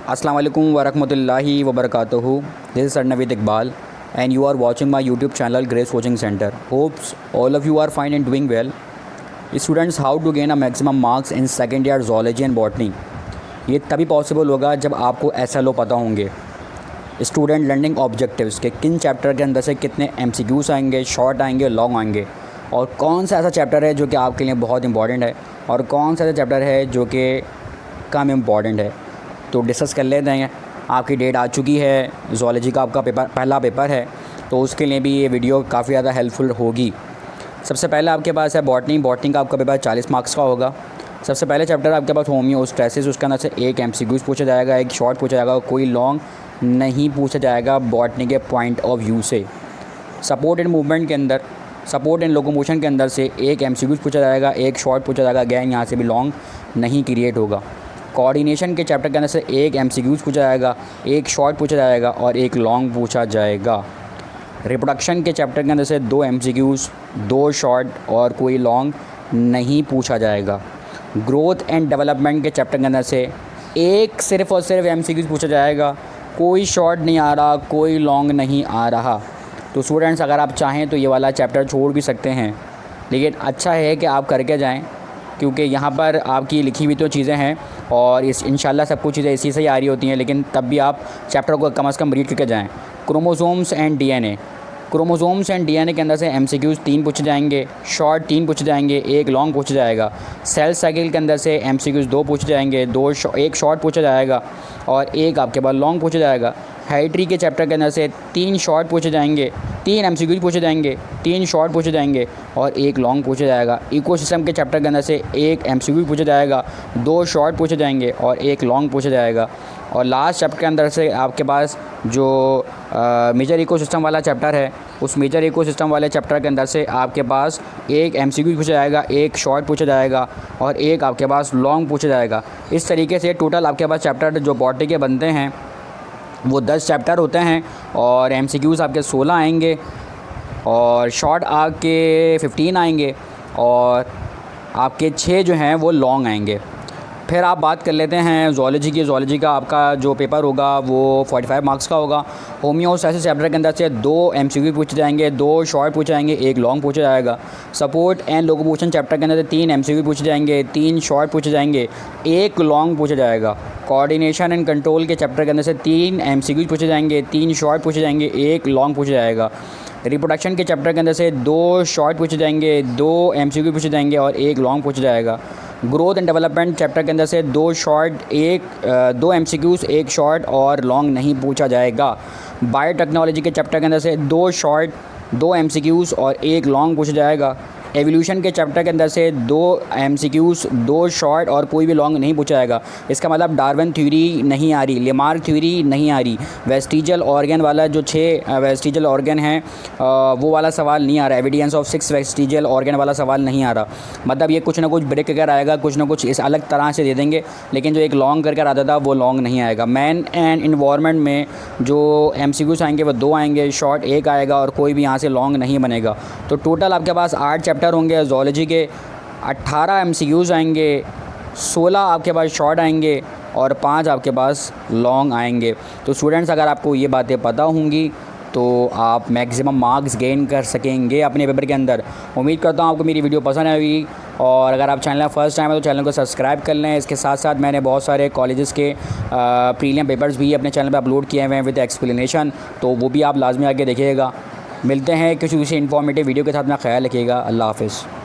अस्सलाम वालेकुम वरहमतुल्लाहि वबरकातुहू। This is sir Naveed Iqbal and you are watching my YouTube channel Grace Coaching Center. Hopes all of you are fine and doing well. Students, how to gain a maximum marks in second year zoology and botany? ये तभी possible होगा जब आपको SLO पता होंगे, student learning objectives के किन chapter के अंदर से कितने MCQs आएंगे, शॉर्ट आएंगे, लॉन्ग आएंगे, और कौन सा ऐसा चैप्टर है जो कि आपके लिए बहुत इंपॉर्टेंट है और कौन सा ऐसा चैप्टर है जो कि कम इम्पॉर्टेंट है। तो डिस्कस कर लेते हैं। आपकी डेट आ चुकी है, ज़ूलॉजी का आपका पहला पेपर है, तो उसके लिए भी ये वीडियो काफ़ी ज़्यादा हेल्पफुल होगी। सबसे पहले आपके पास है बॉटनी का आपका पेपर 40 मार्क्स का होगा। सबसे पहले चैप्टर आपके पास होमियोस्टैसिस, उसके अंदर से एक MCQs पूछा जाएगा, एक शॉर्ट पूछा जाएगा, कोई लॉन्ग नहीं पूछा जाएगा बॉटनी के पॉइंट ऑफ व्यू से। सपोर्ट एंड मूवमेंट के अंदर, सपोर्ट एंड लोकोमोशन के अंदर से एक MCQs पूछा जाएगा, एक शॉर्ट पूछा जाएगा, अगैन यहाँ से भी लॉन्ग नहीं क्रिएट होगा। कोऑर्डिनेशन के चैप्टर के अंदर से एक MCQs पूछा जाएगा, एक शॉर्ट पूछा जाएगा और एक लॉन्ग पूछा जाएगा। रिप्रोडक्शन के चैप्टर के अंदर से 2 MCQs, 2 शॉर्ट और कोई लॉन्ग नहीं पूछा जाएगा। ग्रोथ एंड डेवलपमेंट के चैप्टर के अंदर से एक सिर्फ़ और सिर्फ MCQs पूछा जाएगा, कोई शॉर्ट नहीं आ रहा, कोई लॉन्ग नहीं आ रहा। तो स्टूडेंट्स, अगर आप चाहें तो ये वाला चैप्टर छोड़ भी सकते हैं, लेकिन अच्छा है कि आप करके जाएं, क्योंकि यहाँ पर आपकी लिखी हुई तो चीज़ें हैं और इस इंशाल्लाह सब कुछ चीज़ें इसी से ही आ रही होती हैं, लेकिन तब भी आप चैप्टर को कम से कम रीड करके जाएं। Chromosomes and DNA, chromosomes and DNA के अंदर से MCQs 3 पूछे जाएंगे, शॉर्ट 3 पूछे जाएंगे, एक लॉन्ग पूछा जाएगा। सेल साइकिल के अंदर से MCQs 2 पूछे जाएंगे, एक शॉर्ट पूछा जाएगा और एक आपके पास लॉन्ग पूछा जाएगा। हेरिडिटी के चैप्टर के अंदर से 3 शॉर्ट पूछे जाएंगे, 3 MCQs पूछे जाएंगे, 3 शॉर्ट पूछे जाएंगे और एक लॉन्ग पूछा जाएगा। इकोसिस्टम के चैप्टर के अंदर से एक MCQ पूछा जाएगा, 2 शॉर्ट पूछे जाएंगे और एक लॉन्ग पूछा जाएगा। और लास्ट चैप्टर के अंदर से आपके पास जो मेजर इकोसिस्टम वाला चैप्टर है, उस मेजर इकोसिस्टम वाले चैप्टर के अंदर से आपके पास एक MCQ पूछा जाएगा, एक शॉर्ट पूछा जाएगा और एक आपके पास लॉन्ग पूछा जाएगा। इस तरीके से टोटल आपके पास चैप्टर जो बॉटनी के बनते हैं वो 10 चैप्टर होते हैं और MCQs आपके 16 आएंगे और शॉर्ट आपके 15 आएंगे और आपके 6 जो हैं वो लॉन्ग आएंगे। फिर आप बात कर लेते हैं ज़ूलॉजी की। ज़ूलॉजी का आपका जो पेपर होगा वो 45 मार्क्स का होगा। होमियोस्टैसिस चैप्टर के अंदर से 2 MCQ पूछे जाएंगे, 2 शॉर्ट पूछे जाएंगे, एक लॉन्ग पूछा जाएगा। सपोर्ट एंड लोकोमोशन चैप्टर के अंदर से 3 MCQ पूछे जाएंगे, 3 शॉर्ट पूछे जाएंगे, एक लॉन्ग पूछा जाएगा। कोऑर्डिनेशन एंड कंट्रोल के चैप्टर के अंदर से 3 MCQ पूछे जाएंगे, 3 शॉर्ट पूछे जाएंगे, एक लॉन्ग पूछा जाएगा। रिप्रोडक्शन के चैप्टर के अंदर से 2 शॉर्ट पूछे जाएंगे, 2 MCQ पूछे जाएंगे और एक लॉन्ग पूछा जाएगा। ग्रोथ एंड डेवलपमेंट चैप्टर के अंदर से 2 MCQs, एक शॉर्ट और लॉन्ग नहीं पूछा जाएगा। बायोटेक्नोलॉजी के चैप्टर के अंदर से 2 शॉर्ट, 2 MCQs और एक लॉन्ग पूछा जाएगा। एवोल्यूशन के चैप्टर के अंदर से 2 MCQs, 2 शॉर्ट और कोई भी लॉन्ग नहीं पूछा जाएगा। इसका मतलब डार्विन थ्योरी नहीं आ रही, लेमार्क थ्योरी नहीं आ रही, वेस्टिजियल ऑर्गन वाला जो 6 वेस्टिजियल ऑर्गन हैं वो वाला सवाल नहीं आ रहा, एविडेंस ऑफ 6 वेस्टिजियल ऑर्गन वाला सवाल नहीं आ रहा। मतलब ये कुछ ना कुछ ब्रेक कर आएगा, कुछ ना कुछ इस अलग तरह से दे देंगे, लेकिन जो एक लॉन्ग करके आता था वो लॉन्ग नहीं आएगा। मैन एंड इन्वायरमेंट में जो MCQs आएंगे वो 2 आएंगे, शॉर्ट 1 आएगा और कोई भी यहाँ से लॉन्ग नहीं बनेगा। तो टोटल आपके पास 8 चैप्टर होंगे ज़ूलॉजी के, 18 MCQs आएंगे, 16 आपके पास शॉर्ट आएंगे और 5 आपके पास लॉन्ग आएंगे। तो स्टूडेंट्स, अगर आपको ये बातें पता होंगी तो आप मैक्सिमम मार्क्स गेन कर सकेंगे अपने पेपर के अंदर। उम्मीद करता हूँ आपको मेरी वीडियो पसंद आएगी और अगर आप चैनल फर्स्ट टाइम है तो चैनल को सब्सक्राइब कर लें। इसके साथ साथ मैंने बहुत सारे कॉलेजेस के प्रीलियम पेपर्स भी अपने चैनल पर अपलोड किए हुए हैं विद एक्सप्लेनेशन, तो वो भी आप लाजमी आके देखिएगा। मिलते हैं किसी इन्फॉर्मेटिव वीडियो के साथ। अपना ख्याल रखिएगा। अल्लाह हाफ़िज़।